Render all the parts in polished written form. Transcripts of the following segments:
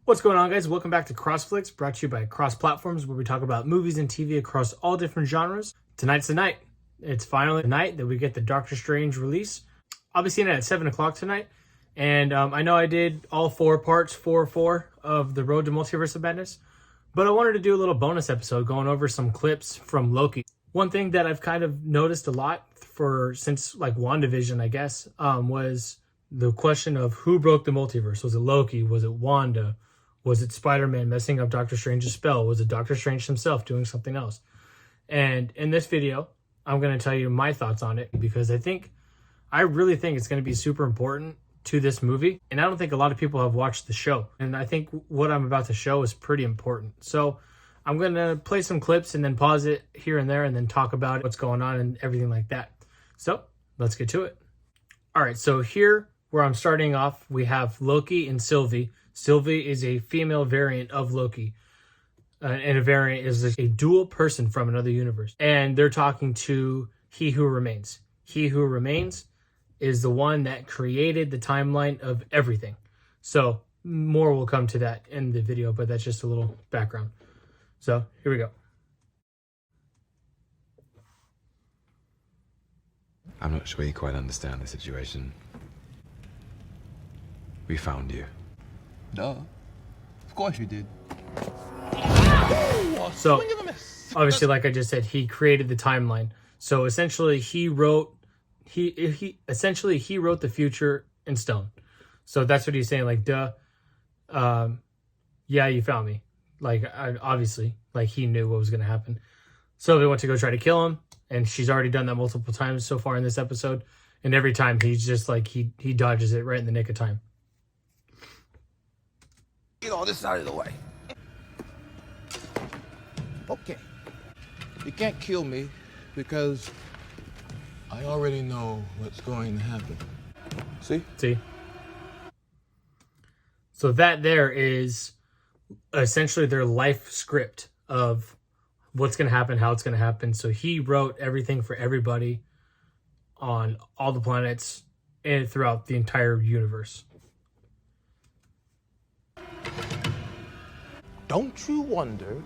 What's going on, guys? Welcome back to Crossflix, brought to you by Cross Platforms, where we talk about movies and TV across all different genres. Tonight's the night. It's finally the night that we get the Doctor Strange release. I'll be seeing it at 7 o'clock tonight. And I know I did all 4 parts, 4 of the Road to Multiverse of Madness. But I wanted to do a little bonus episode going over some clips from Loki. One thing that I've kind of noticed a lot since like WandaVision, I guess, was the question of who broke the multiverse. Was it Loki? Was it Wanda? Was it Spider-Man messing up Doctor Strange's spell? Was it Doctor Strange himself doing something else? And in this video, I'm going to tell you my thoughts on it because I really think it's going to be super important to this movie. And I don't think a lot of people have watched the show. And I think what I'm about to show is pretty important. So I'm going to play some clips and then pause it here and there and then talk about what's going on and everything like that. So let's get to it. All right, so here where I'm starting off, we have Loki and Sylvie. Sylvie is a female variant of Loki. And a variant is a dual person from another universe. And they're talking to He Who Remains. He Who Remains is the one that created the timeline of everything. So more will come to that in the video, but that's just a little background. So here we go. I'm not sure you quite understand the situation. We found you. Duh. Of course you did. So, obviously, like I just said, he created the timeline. So essentially, he wrote the future in stone. So that's what he's saying. Like, duh. Yeah, you found me. Like, obviously, like he knew what was going to happen. So they went to go try to kill him, and she's already done that multiple times so far in this episode. And every time he's just like he dodges it right in the nick of time. Get all this out of the way. Okay. You can't kill me because I already know what's going to happen. See? So that there is essentially their life script of what's going to happen, how it's going to happen. So he wrote everything for everybody on all the planets and throughout the entire universe. Don't you wonder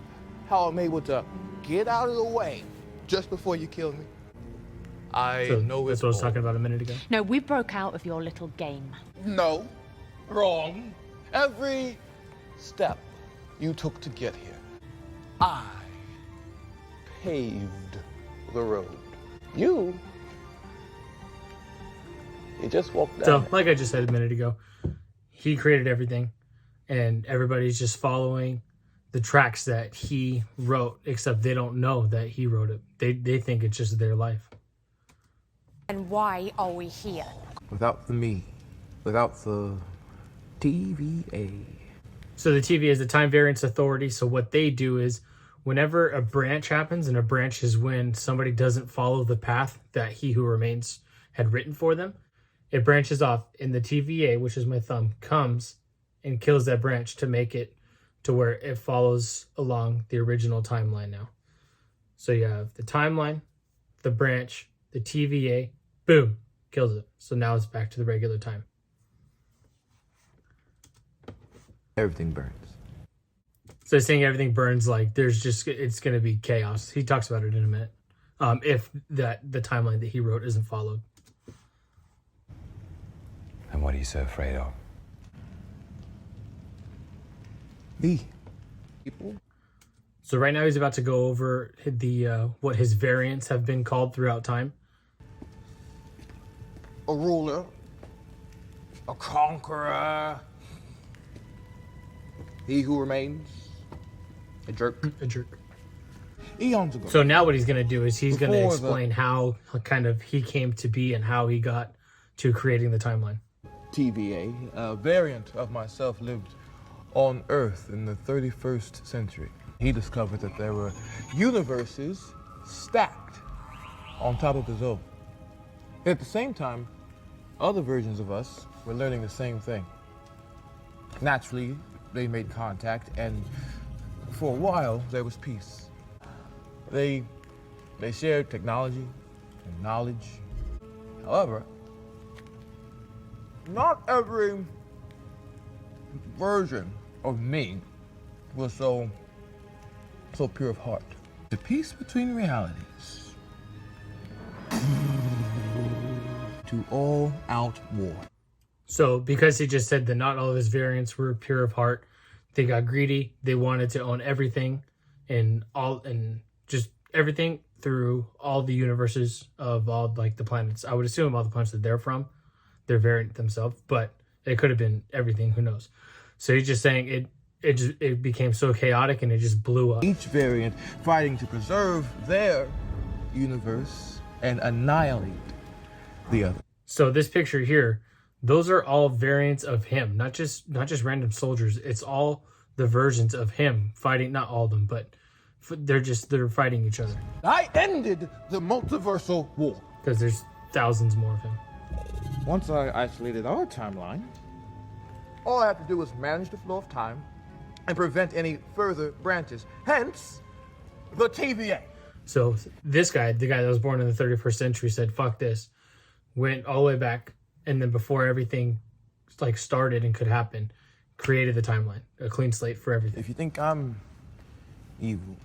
how I'm able to get out of the way just before you kill me? I know that's what I was talking about a minute ago. No, we broke out of your little game. No. Wrong. Every step you took to get here, I paved the road. You just walked down. So, like I just said a minute ago, he created everything, and everybody's just following the tracks that he wrote, except they don't know that he wrote it. They think it's just their life. And why are we here? Without the me, without the TVA. So the TVA is the Time Variance Authority. So what they do is whenever a branch happens, and a branch is when somebody doesn't follow the path that He Who Remains had written for them, it branches off, and the TVA, which is my thumb, comes and kills that branch to make it to where it follows along the original timeline now. So you have the timeline, the branch, the TVA, boom, kills it. So now it's back to the regular time. Everything burns. So saying everything burns, like it's going to be chaos. He talks about it in a minute. If the timeline that he wrote isn't followed. And what are you so afraid of? Me. People. So right now he's about to go over the what his variants have been called throughout time. A ruler. A conqueror. He who remains. A jerk. A jerk. Eons ago. So now what he's going to do is he's going to Before explain how kind of he came to be and how he got to creating the timeline. TVA, a variant of myself, lived on Earth in the 31st century. He discovered that there were universes stacked on top of his own. And at the same time, other versions of us were learning the same thing. Naturally, they made contact, and for a while, there was peace. They shared technology and knowledge. However, not every version of me was so pure of heart. The peace between realities to all out war. So because he just said that not all of his variants were pure of heart, they got greedy. They wanted to own everything and just everything through all the universes of all like the planets. I would assume all the planets that they're from, their variant themselves, but it could have been everything. Who knows? So he's just saying it became so chaotic and it just blew up. Each variant fighting to preserve their universe and annihilate the other. So this picture here, those are all variants of him, not just random soldiers. It's all the versions of him fighting, not all of them, but they're fighting each other. I ended the multiversal war. Because there's thousands more of him. Once I isolated our timeline, all I have to do is manage the flow of time and prevent any further branches. Hence, the TVA. So this guy, the guy that was born in the 31st century, said, fuck this. Went all the way back, and then before everything like started and could happen, created the timeline. A clean slate for everything. If you think I'm evil,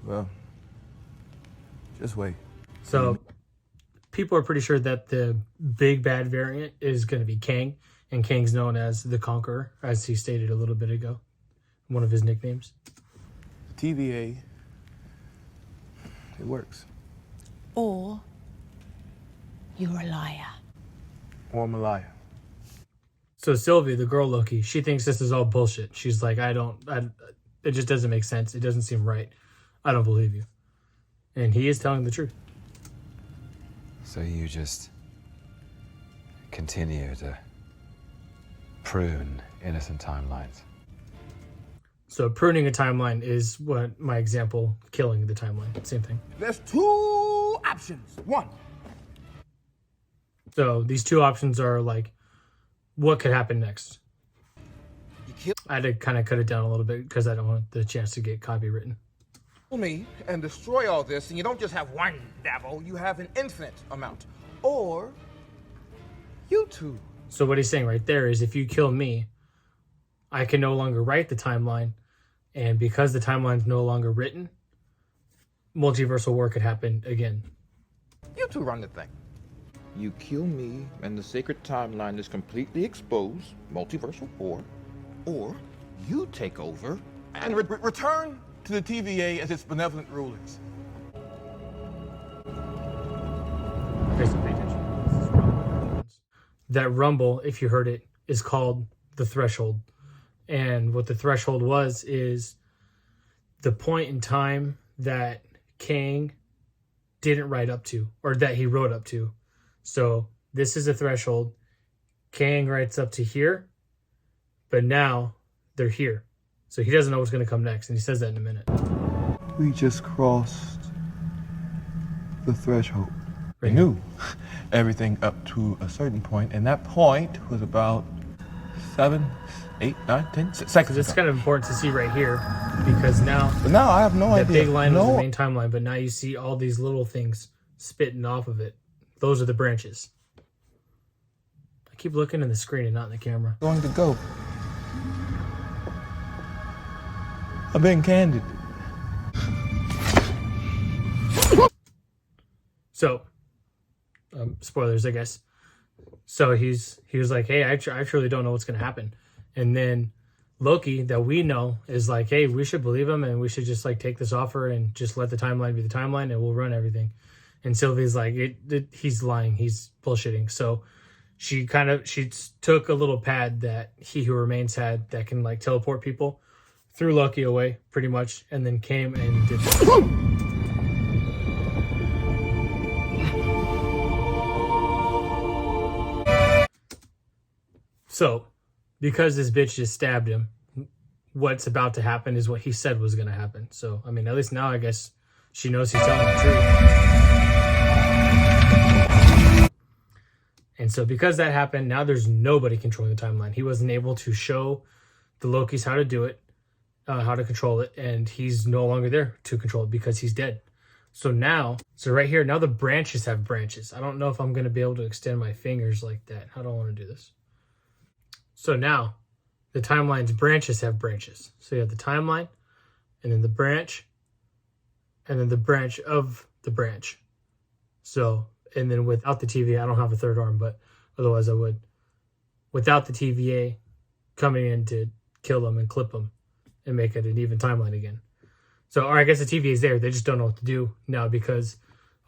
well, just wait. So people are pretty sure that the big bad variant is going to be Kang, and Kang's known as the Conqueror, as he stated a little bit ago. One of his nicknames. TVA, it works. Or you're a liar. Or I'm a liar. So Sylvie, the girl Loki, she thinks this is all bullshit. She's like, it just doesn't make sense. It doesn't seem right. I don't believe you. And he is telling the truth. So you just continue to prune innocent timelines. So pruning a timeline is what my example, killing the timeline. Same thing. There's two options. One. So these two options are like, what could happen next? I had to kind of cut it down a little bit because I don't want the chance to get copywritten. Kill me and destroy all this, and you don't just have one devil, you have an infinite amount. Or you two. So what he's saying right there is if you kill me, I can no longer write the timeline. And because the timeline's no longer written, multiversal war could happen again. You two run the thing. You kill me, and the sacred timeline is completely exposed, multiversal war. Or you take over and return to the TVA as its benevolent rulers. Okay, so pay attention. This is rumble. That rumble, if you heard it, is called the threshold. And what the threshold is the point in time that Kang didn't write up to, or that he wrote up to. So this is a threshold. Kang writes up to here, but now they're here. So he doesn't know what's going to come next, and he says that in a minute. We just crossed the threshold. Right. We knew everything up to a certain point, and that point was about 7, 8, 9, 10 seconds. It's kind of important to see right here, because now But now I have no that idea. big line was the main timeline, but now you see all these little things spitting off of it. Those are the branches. I keep looking in the screen and not in the camera. Going to go. I'm being candid. So, spoilers, I guess. So he was like, hey, I truly don't know what's going to happen. And then Loki, that we know, is like, hey, we should believe him and we should just like take this offer and just let the timeline be the timeline and we'll run everything. And Sylvie's like, he's lying. He's bullshitting. So she took a little pad that He Who Remains had that can like teleport people, threw Loki away pretty much, and then came and did this. So, because this bitch just stabbed him, what's about to happen is what he said was going to happen. So, I mean, at least now I guess she knows he's telling the truth. And so because that happened, now there's nobody controlling the timeline. He wasn't able to show the Lokis how to do it, how to control it, and he's no longer there to control it because he's dead. So right here, now the branches have branches. I don't know if I'm going to be able to extend my fingers like that. How do I want to do this? So now the timeline's branches have branches. So you have the timeline, and then the branch, and then the branch of the branch. So, and then without the TVA, I don't have a third arm, but otherwise I would. Without the TVA coming in to kill them and clip them and make it an even timeline again. So, or I guess the TVA is there. They just don't know what to do now because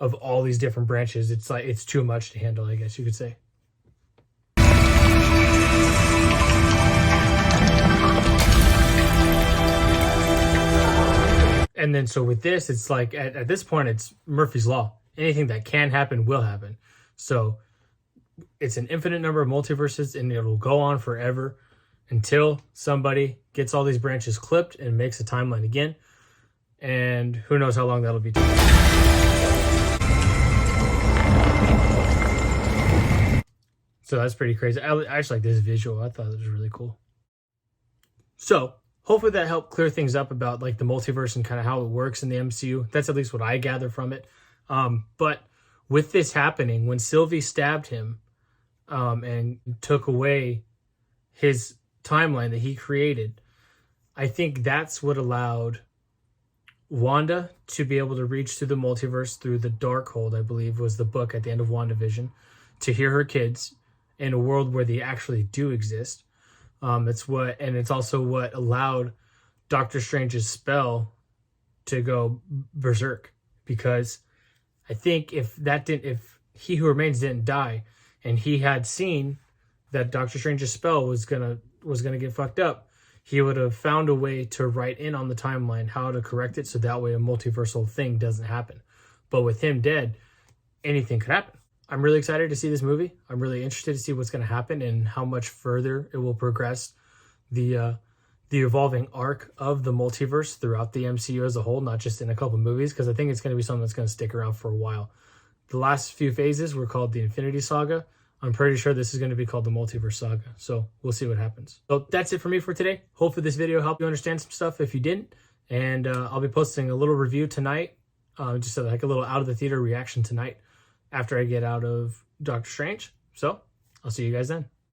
of all these different branches. It's like, it's too much to handle, I guess you could say. And then so with this, it's like at this point, it's Murphy's Law. Anything that can happen will happen. So it's an infinite number of multiverses, and it'll go on forever until somebody gets all these branches clipped and makes a timeline again. And who knows how long that'll be. So that's pretty crazy. I actually like this visual. I thought it was really cool. So hopefully that helped clear things up about like the multiverse and kind of how it works in the MCU. That's at least what I gather from it. But with this happening, when Sylvie stabbed him and took away his timeline that he created, I think that's what allowed Wanda to be able to reach through the multiverse through the Darkhold, I believe was the book at the end of WandaVision, to hear her kids in a world where they actually do exist. It's also what allowed Doctor Strange's spell to go berserk, because I think if He Who Remains didn't die, and he had seen that Doctor Strange's spell was gonna get fucked up, he would have found a way to write in on the timeline how to correct it, so that way a multiversal thing doesn't happen. But with him dead, anything could happen. I'm really excited to see this movie. I'm really interested to see what's going to happen and how much further it will progress the evolving arc of the multiverse throughout the MCU as a whole, not just in a couple movies, because I think it's going to be something that's going to stick around for a while. The last few phases were called the Infinity Saga. I'm pretty sure this is going to be called the Multiverse Saga. So we'll see what happens. So that's it for me for today. Hopefully this video helped you understand some stuff if you didn't. And I'll be posting a little review tonight, just like a little out of the theater reaction tonight after I get out of Doctor Strange. So I'll see you guys then.